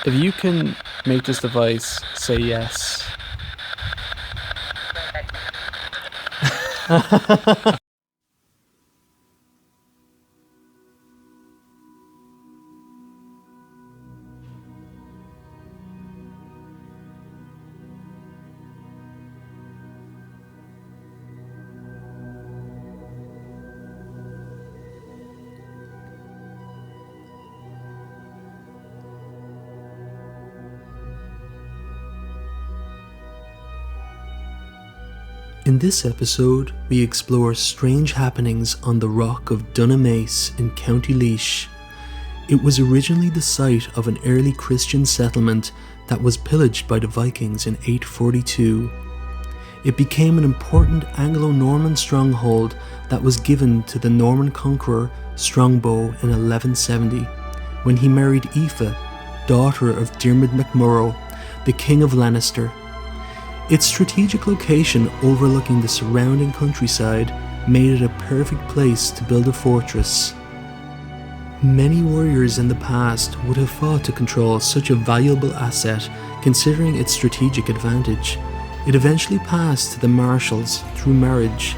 If you can make this device say yes. In this episode, we explore strange happenings on the Rock of Dunamace in County Laois. It was originally the site of an early Christian settlement that was pillaged by the Vikings in 842. It became an important Anglo-Norman stronghold that was given to the Norman conqueror Strongbow in 1170, when he married Aoife, daughter of Diarmid MacMurrough, the King of Leinster. Its strategic location overlooking the surrounding countryside made it a perfect place to build a fortress. Many warriors in the past would have fought to control such a valuable asset considering its strategic advantage. It eventually passed to the Marshals through marriage,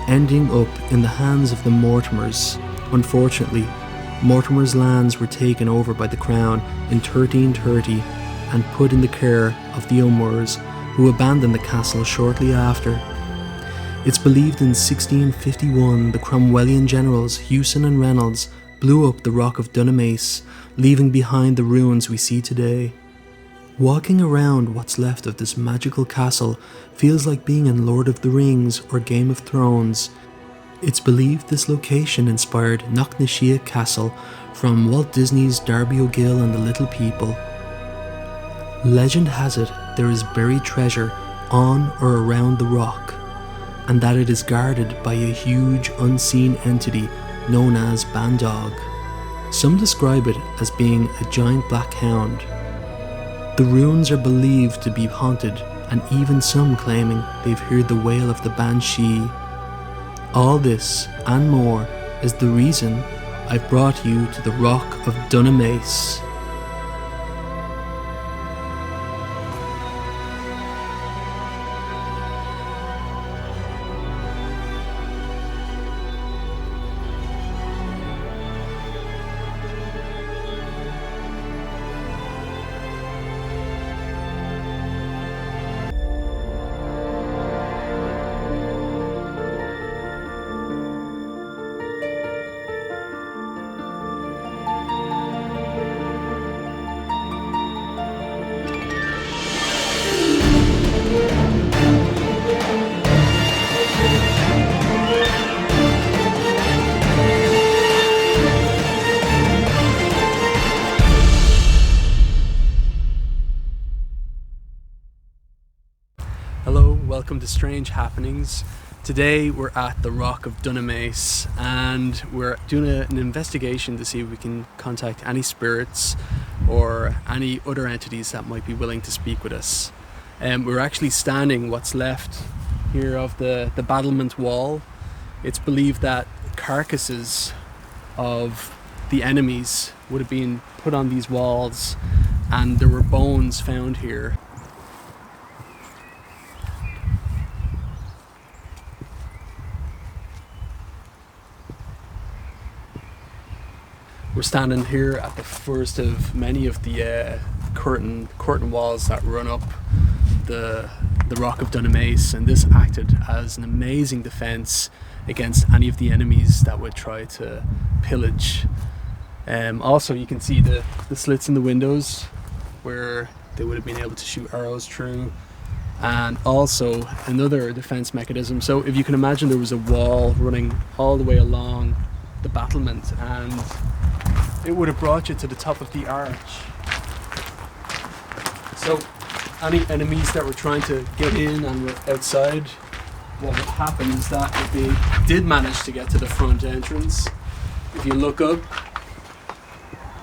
ending up in the hands of the Mortimers. Unfortunately, Mortimer's lands were taken over by the Crown in 1330 and put in the care of the O'Moores, who abandoned the castle shortly after. It's believed in 1651 the Cromwellian generals Hewson and Reynolds blew up the Rock of Dunamace, leaving behind the ruins we see today. Walking around what's left of this magical castle feels like being in Lord of the Rings or Game of Thrones. It's believed this location inspired Knocknashia Castle from Walt Disney's Darby O'Gill and the Little People. Legend has it there is buried treasure on or around the rock, and that it is guarded by a huge unseen entity known as bandog. Some describe it as being a giant black hound. The ruins are believed to be haunted, and even some claiming they've heard the wail of the banshee. All this and more is the reason I've brought you to the Rock of Dunamace. Hello, welcome to Strange Happenings. Today we're at the Rock of Dunamace and we're doing an investigation to see if we can contact any spirits or any other entities that might be willing to speak with us. We're actually standing what's left here of the battlement wall. It's believed that carcasses of the enemies would have been put on these walls and there were bones found here. We're standing here at the first of many of the curtain walls that run up the Rock of Dunamace, and this acted as an amazing defense against any of the enemies that would try to pillage. Also, you can see the slits in the windows where they would have been able to shoot arrows through, and also another defense mechanism. So if you can imagine, there was a wall running all the way along the battlement, and it would have brought you to the top of the arch. So any enemies that were trying to get in and were outside, what would happen is that if they did manage to get to the front entrance, if you look up,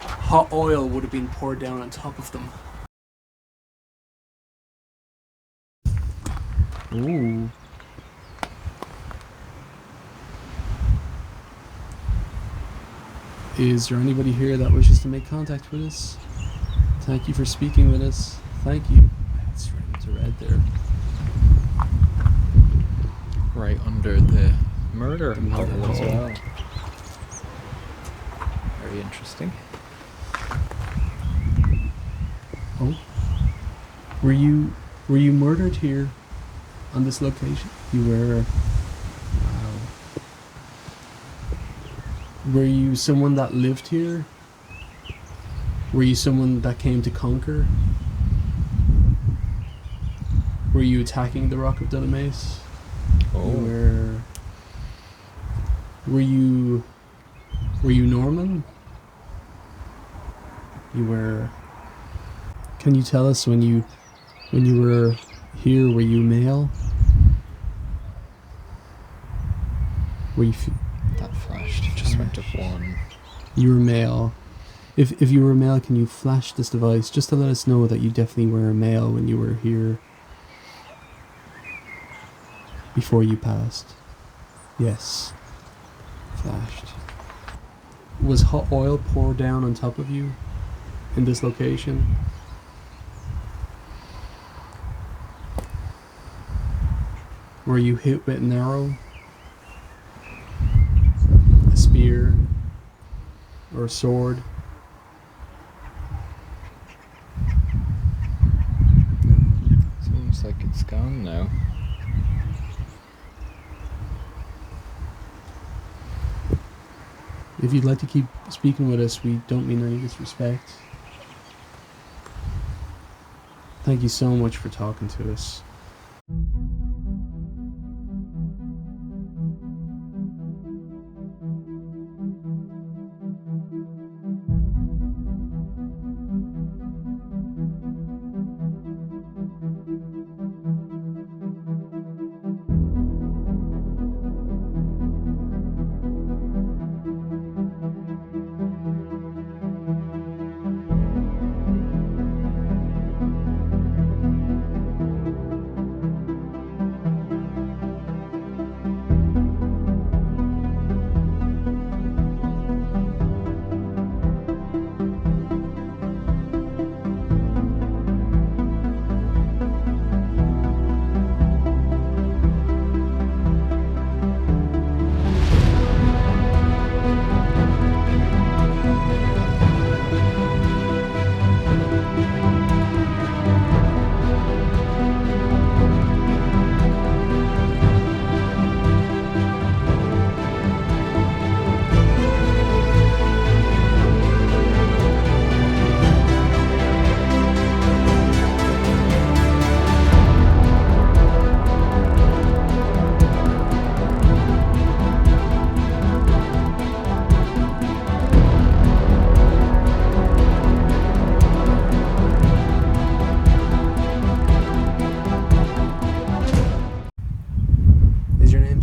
hot oil would have been poured down on top of them. Ooh. Is there anybody here that wishes to make contact with us? Thank you for speaking with us. Thank you. It's right into red there. Right under the murder The murder hole as hole. well. Very interesting. Oh. Were you murdered here on this location? You were. Wow. Were you someone that lived here? Were you someone that came to conquer? Were you attacking the Rock of Dunamace? Oh. Were you Norman? You were. Can you tell us when you were here? Were you male? Were you? That flashed. It just went to 1. You were male. If you were male, can you flash this device just to let us know that you definitely were a male when you were here before you passed? Yes. Flashed. Was hot oil poured down on top of you in this location? Were you hit with an arrow? A spear? Or a sword? Seems like it's gone now. If you'd like to keep speaking with us, we don't mean any disrespect. Thank you so much for talking to us.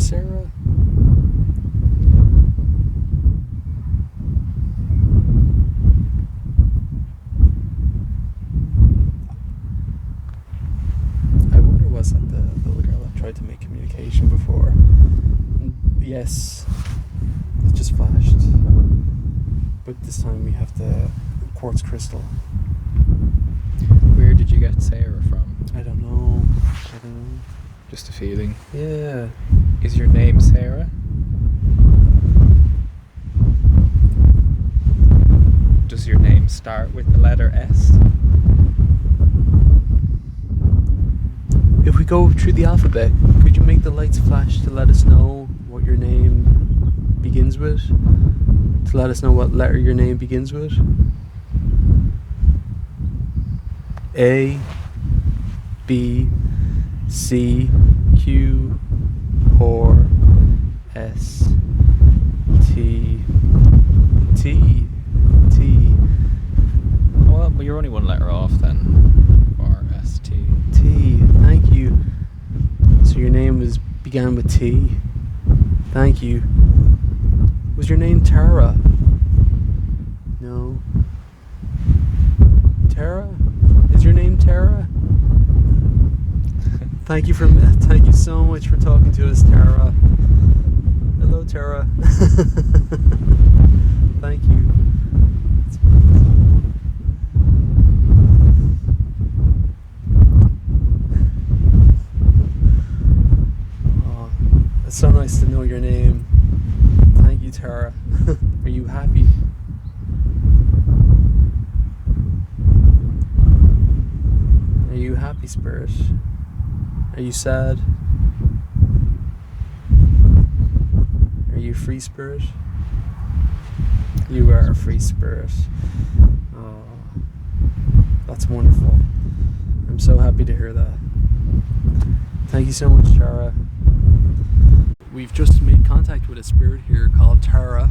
Sarah? I wonder, was that the little girl that tried to make communication before? Yes, it just flashed. But this time we have the quartz crystal. Where did you get Sarah from? I don't know. Just a feeling. Yeah. Is your name Sarah? Does your name start with the letter S? If we go through the alphabet, could you make the lights flash to let us know what your name begins with? To let us know what letter your name begins with? A, B, C, Q, R, S, T, T, T. Well, you're only one letter off then. R, S, T. T, thank you. So your name began with T. Thank you. Was your name Tara? No. Tara? Is your name Tara? Thank you so much for talking to us, Tara. Hello, Tara. Thank you. nice to know your name. Thank you, Tara. Are you happy? Are you happy, spirit? Are you sad? Are you free, spirit? You are a free spirit. Oh, that's wonderful. I'm so happy to hear that. Thank you so much, Tara. We've just made contact with a spirit here called Tara.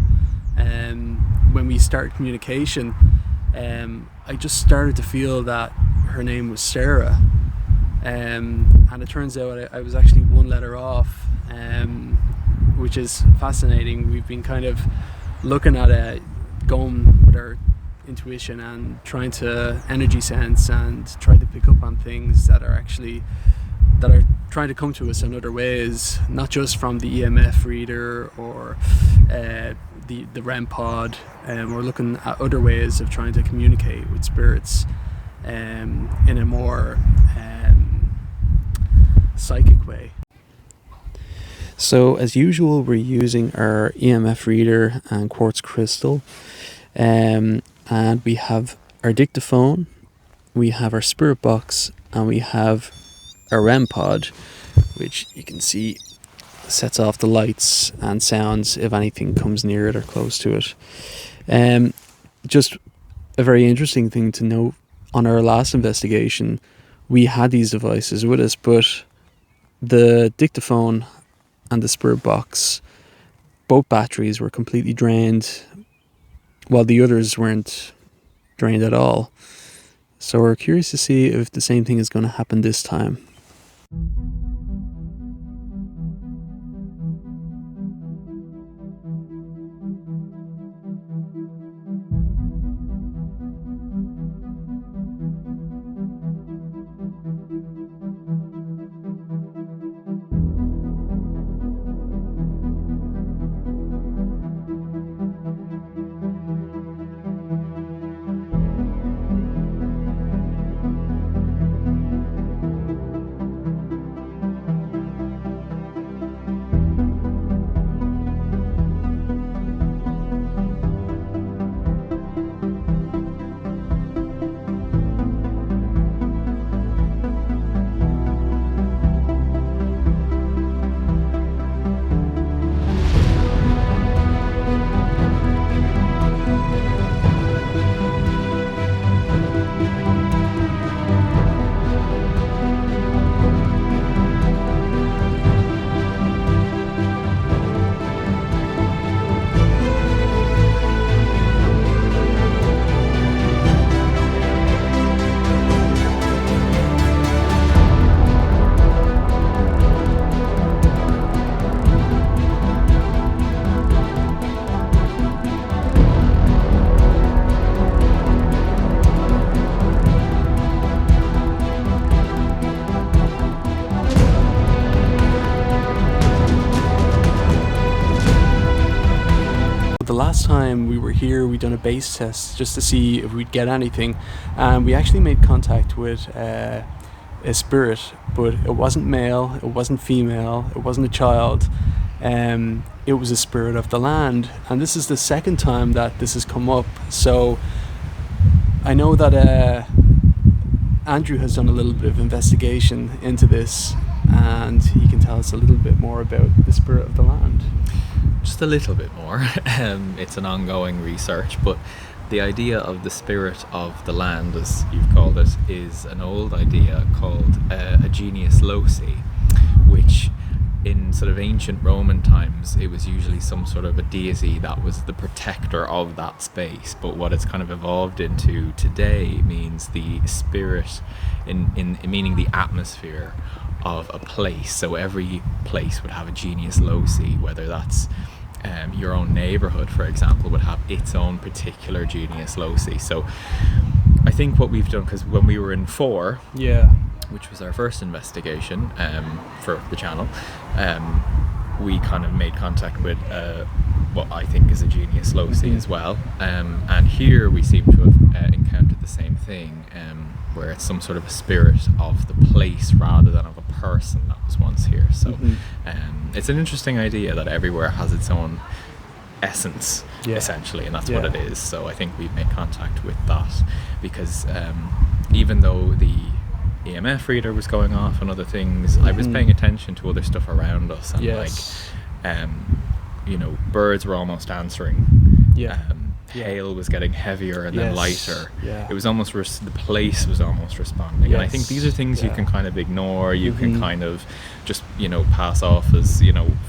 When we started communication, I just started to feel that her name was Sarah. And it turns out I was actually one letter off, which is fascinating. We've been kind of looking at it, going with our intuition and trying to energy sense and try to pick up on things that are trying to come to us in other ways, not just from the EMF reader or the REM pod. We're looking at other ways of trying to communicate with spirits in a more psychic way. So as usual, we're using our EMF reader and quartz crystal, and we have our dictaphone, we have our spirit box, and we have our REM pod, which you can see sets off the lights and sounds if anything comes near it or close to it. Just a very interesting thing to note, on our last investigation we had these devices with us, but the dictaphone and the spirit box, both batteries were completely drained, while the others weren't drained at all. So we're curious to see if the same thing is going to happen this time. The last time we were here, we done a base test just to see if we'd get anything, and we actually made contact with a spirit, but it wasn't male, it wasn't female, it wasn't a child. It was a spirit of the land, and this is the second time that this has come up. So I know that Andrew has done a little bit of investigation into this, and he can tell us a little bit more about the spirit of the land. Just a little bit more. It's an ongoing research, but the idea of the spirit of the land, as you've called it, is an old idea called a genius loci, which in sort of ancient Roman times it was usually some sort of a deity that was the protector of that space. But what it's kind of evolved into today means the spirit in meaning the atmosphere of a place. So every place would have a genius loci, whether that's your own neighborhood, for example, would have its own particular genius loci. So I think what we've done, because when we were in 4, which was our first investigation for the channel, we kind of made contact with what I think is a genius loci as well, and here we seem to have encountered the same thing. where it's some sort of a spirit of the place rather than of a person that was once here. So it's an interesting idea that everywhere has its own essence, essentially, and that's what it is. So I think we've made contact with that, because even though the EMF reader was going off and other things, I was paying attention to other stuff around us, and birds were almost answering. Hail was getting heavier and then lighter. It was almost the place was almost responding. And I think these are things you can kind of ignore, you can kind of just pass off as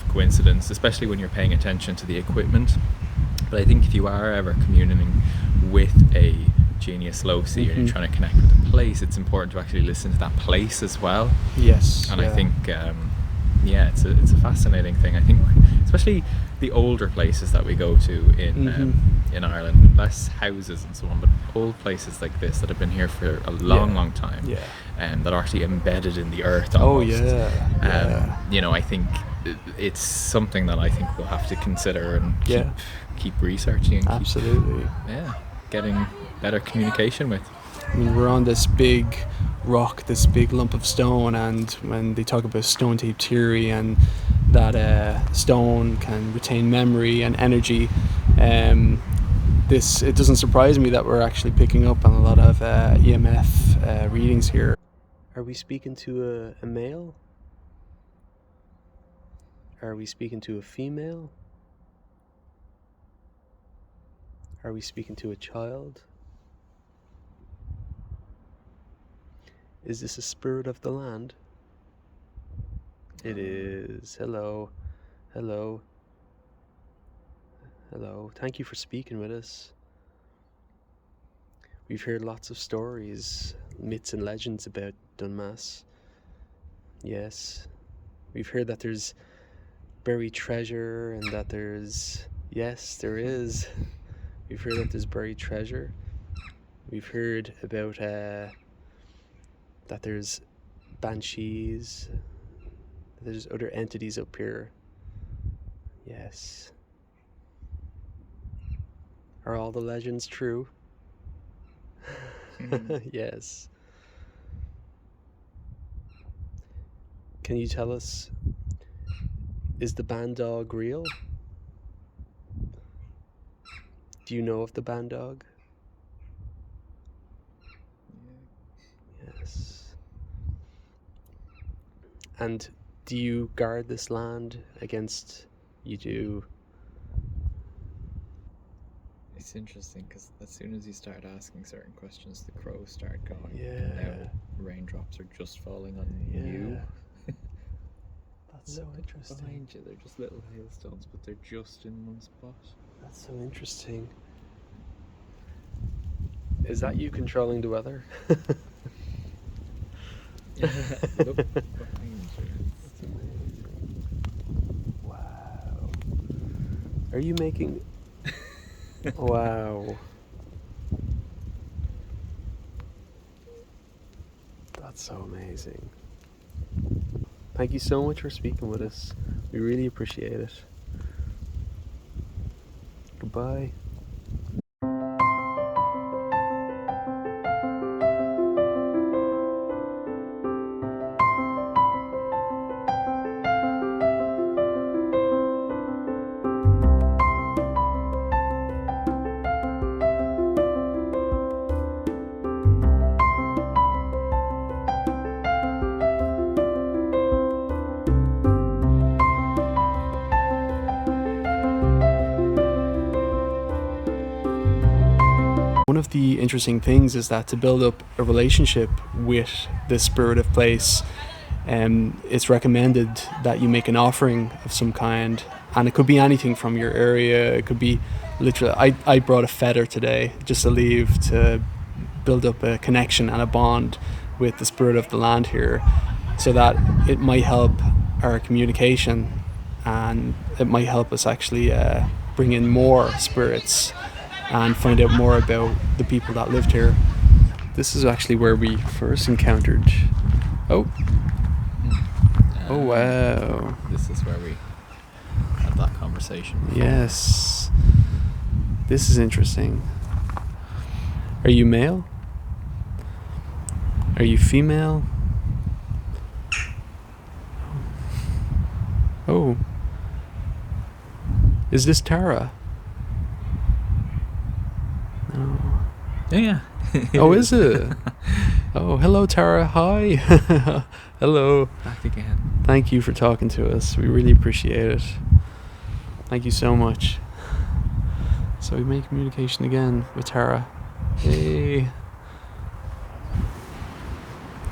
coincidence, especially when you're paying attention to the equipment. But I think if you are ever communing with a genius loci and you're trying to connect with the place, it's important to actually listen to that place as well. And I think it's a fascinating thing. I think especially the older places that we go to in Ireland, less houses and so on, but old places like this that have been here for a long time, and that are actually embedded in the earth almost. I think it's something that I think we'll have to consider and keep researching and keep getting better communication with. I mean, we're on this big rock, this big lump of stone, and when they talk about stone tape theory and that stone can retain memory and energy, it doesn't surprise me that we're actually picking up on a lot of EMF readings here. Are we speaking to a male? Are we speaking to a female? Are we speaking to a child? Is this a spirit of the land? It is. Hello. Hello. Hello. Thank you for speaking with us. We've heard lots of stories, myths and legends about Dunamis. Yes. We've heard that there's buried treasure and that there's... Yes, there is. We've heard that there's buried treasure. We've heard about that there's banshees. There's other entities up here. Yes. Are all the legends true? Yes. Can you tell us, is the bandog real? Do you know of the bandog? Yes. And do you guard this land against... You do? It's interesting because as soon as you start asking certain questions, the crows start going. Yeah. Now raindrops are just falling on you. That's so interesting. Behind you, they're just little hailstones, but they're just in one spot. That's so interesting. Is that you controlling the weather? Look behind you. That's amazing. Wow. Are you making... Wow. That's so amazing. Thank you so much for speaking with us. We really appreciate it. Goodbye. One of the interesting things is that to build up a relationship with this spirit of place, it's recommended that you make an offering of some kind, and it could be anything from your area. It could be literally, I brought a feather today just to leave to build up a connection and a bond with the spirit of the land here, so that it might help our communication and it might help us actually bring in more spirits and find out more about the people that lived here. This is actually where we first encountered... Oh wow. This is where we had that conversation. Yes. This is interesting. Are you male? Are you female? Oh. Is this Tara? No. Yeah. Oh, is it? Oh, hello, Tara. Hi. Hello. Back again. Thank you for talking to us. We really appreciate it. Thank you so much. So we made communication again with Tara. Hey.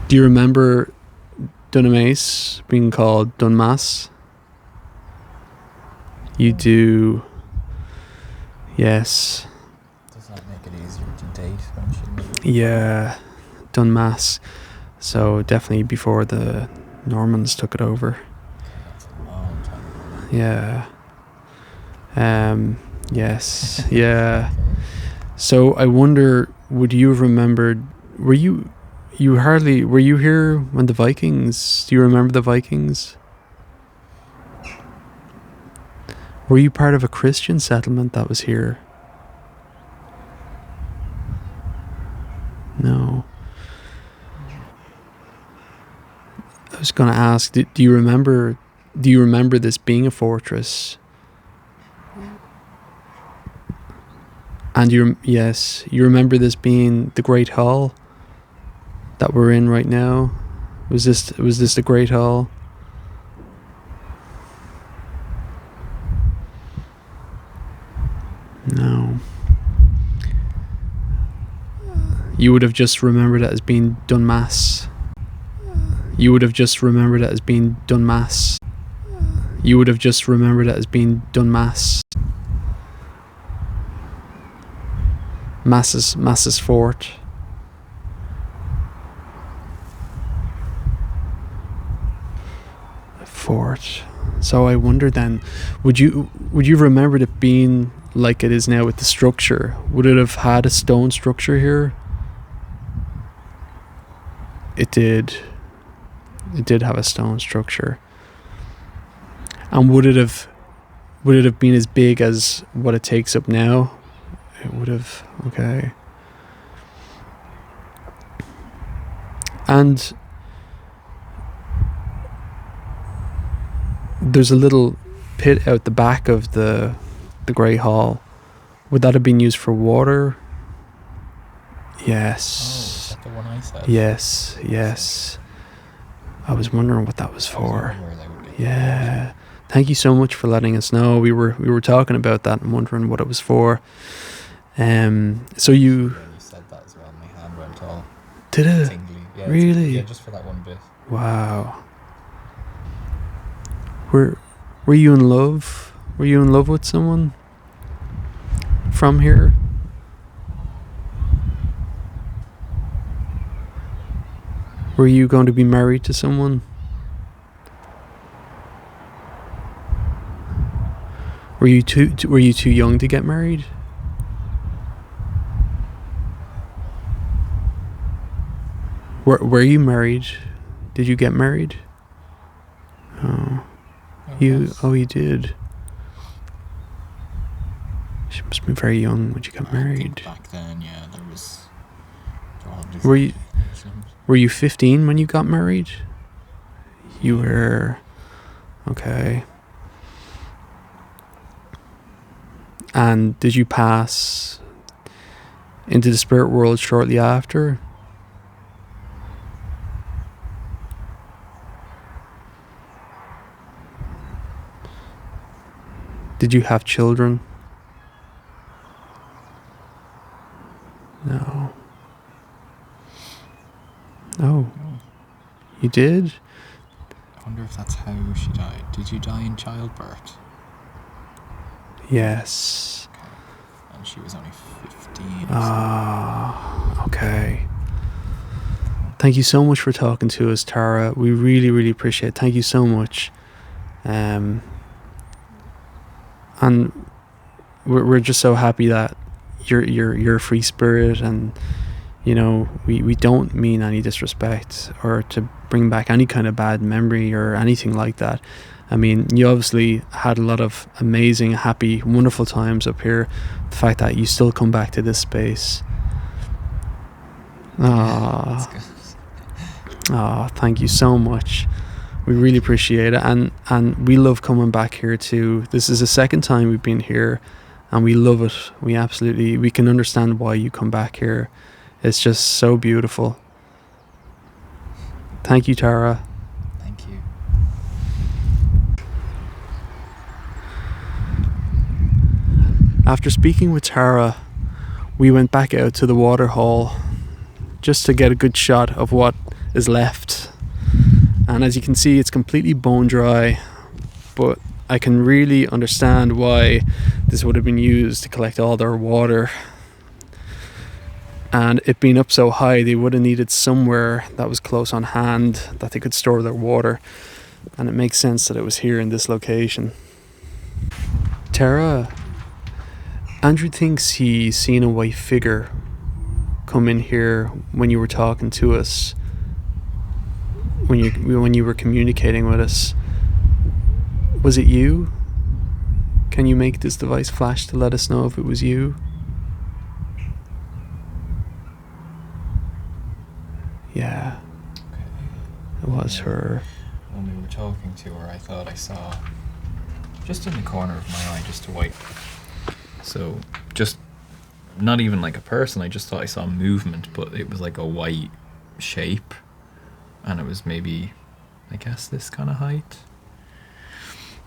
Do you remember Dunamace being called Dunamis? You do. Yes. Does that make it easier to date when she Yeah. Dunamis. So definitely before the Normans took it over. That's a long time. Yeah. Yes. Yeah. So I wonder, would you have remembered, were you here when the Vikings, do you remember the Vikings? Were you part of a Christian settlement that was here? No. I was going to ask, do you remember this being a fortress? And you remember this being the Great Hall that we're in right now? Was this the Great Hall? No. You would have just remembered it as being Dunamis. You would have just remembered it as being Dunamis. You would have just remembered it as being Dunamis. Mass's fort. Fort. So I wonder then, would you remembered it being like it is now with the structure? Would it have had a stone structure here? It did. It did have a stone structure. And would it have been as big as what it takes up now? It would have. Okay. And there's a little pit out the back of the Great Hall. Would that have been used for water? Yes. Oh, is that the one I said? Yes. I was wondering what that was for. Yeah. Thank you so much for letting us know. We were talking about that and wondering what it was for. So you said that as well. My hand went all did it? tingly. Yeah, really? Yeah, just for that one bit. Wow. Were you in love? Were you in love with someone from here? Were you going to be married to someone? Were you too young to get married? Were you married? Did you get married? Oh. You did. She must have been very young when you got married. Back then, yeah, there was. Were you 15 when you got married? You were. Okay. And did you pass into the spirit world shortly after? Did you have children? No. Oh. You did? I wonder if that's how she died. Did you die in childbirth? Yes. Okay. And she was only 15. Ah, okay. Thank you so much for talking to us, Tara. We really, really appreciate it. Thank you so much. And we're just so happy that you're a free spirit, and you know we don't mean any disrespect or to bring back any kind of bad memory or anything like that. I mean, you obviously had a lot of amazing, happy, wonderful times up here. The fact that you still come back to this space. Ah, Oh, thank you so much. We really appreciate it, and we love coming back here too. This is the second time we've been here, and we love it. We can understand why you come back here. It's just so beautiful. Thank you, Tara. Thank you. After speaking with Tara, we went back out to the water hole just to get a good shot of what is left. And as you can see, it's completely bone dry, but I can really understand why this would have been used to collect all their water. And it being up so high, they would have needed somewhere that was close on hand that they could store their water. And it makes sense that it was here in this location. Tara, Andrew thinks he's seen a white figure come in here when you were talking to us, when you were communicating with us. Was it you? Can you make this device flash to let us know if it was you? Yeah. Okay. It was her. When we were talking to her, I thought I saw, just in the corner of my eye, just a white. So, just not even like a person, I just thought I saw movement, but it was like a white shape. And it was maybe, I guess, this kind of height.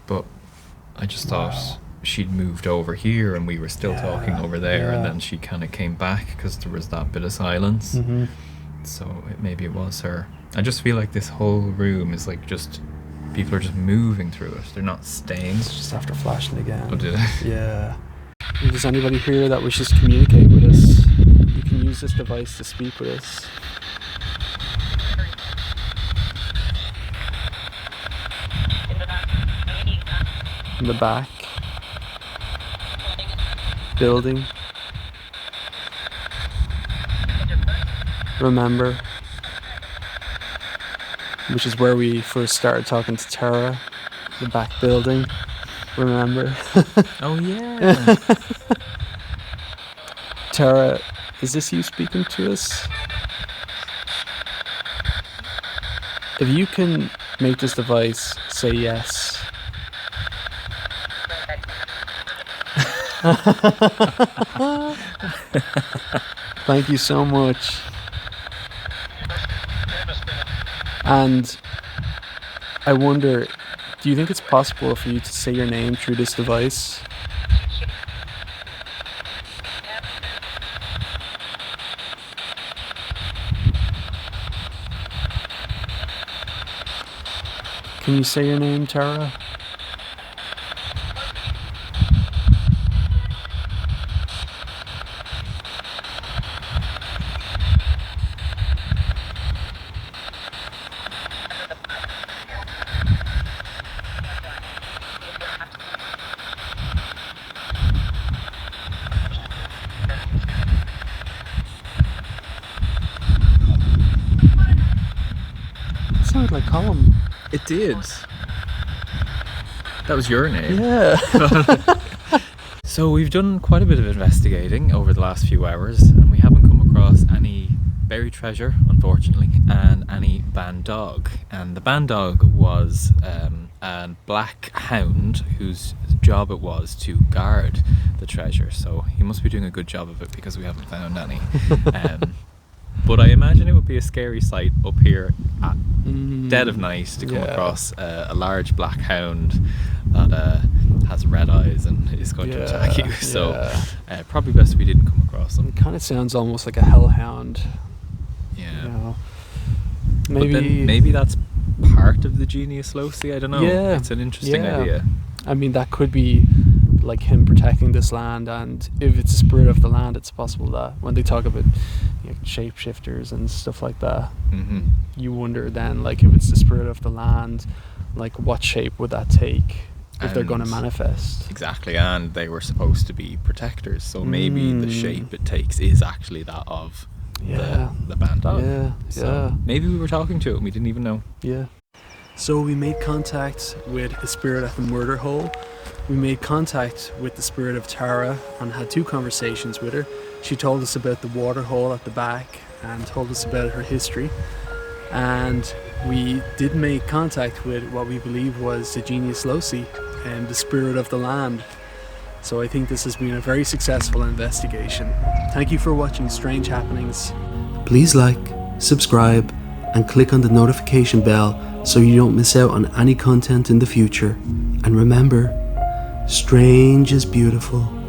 But I just thought she'd moved over here and we were still talking over there, and then she kind of came back because there was that bit of silence. Mm-hmm. So maybe it was her. I just feel like this whole room is like just, people are just moving through it. They're not staying. It's just after flashing again. Oh, did it? Yeah. If there's anybody here that wishes to communicate with us, you can use this device to speak with us. In the back building. Remember, which is where we first started talking to Tara, the back building. Remember? Oh yeah. Tara, is this you speaking to us? If you can make this device say yes. Thank you so much. And I wonder, do you think it's possible for you to say your name through this device? Can you say your name, Tara? It sounded like Colin. It did. That was your name. Yeah. So we've done quite a bit of investigating over the last few hours, and we haven't come across any buried treasure, unfortunately, and any bandog. And the bandog was a black hound whose job it was to guard the treasure. So he must be doing a good job of it because we haven't found any. But I imagine it would be a scary sight up here at dead of night to come across a large black hound that has red eyes and is going to attack you. So probably best we didn't come across them. It kind of sounds almost like a hellhound. Yeah. You know? But then maybe that's part of the genius loci. I don't know. Yeah. It's an interesting idea. I mean, that could be like him protecting this land, and if it's the spirit of the land, it's possible that when they talk about shapeshifters and stuff like that, you wonder then, like, if it's the spirit of the land, like what shape would that take if they're going to manifest? Exactly, and they were supposed to be protectors, so maybe the shape it takes is actually that of the bandog. So maybe we were talking to it and we didn't even know. So we made contact with the spirit at the murder hole. We made contact with the spirit of Tara and had 2 conversations with her. She told us about the water hole at the back and told us about her history. and we did make contact with what we believe was the genius losi and the spirit of the land. So I think this has been a very successful investigation. Thank you for watching Strange Happenings. Please like, subscribe, and click on the notification bell so you don't miss out on any content in the future. And remember, strange is beautiful.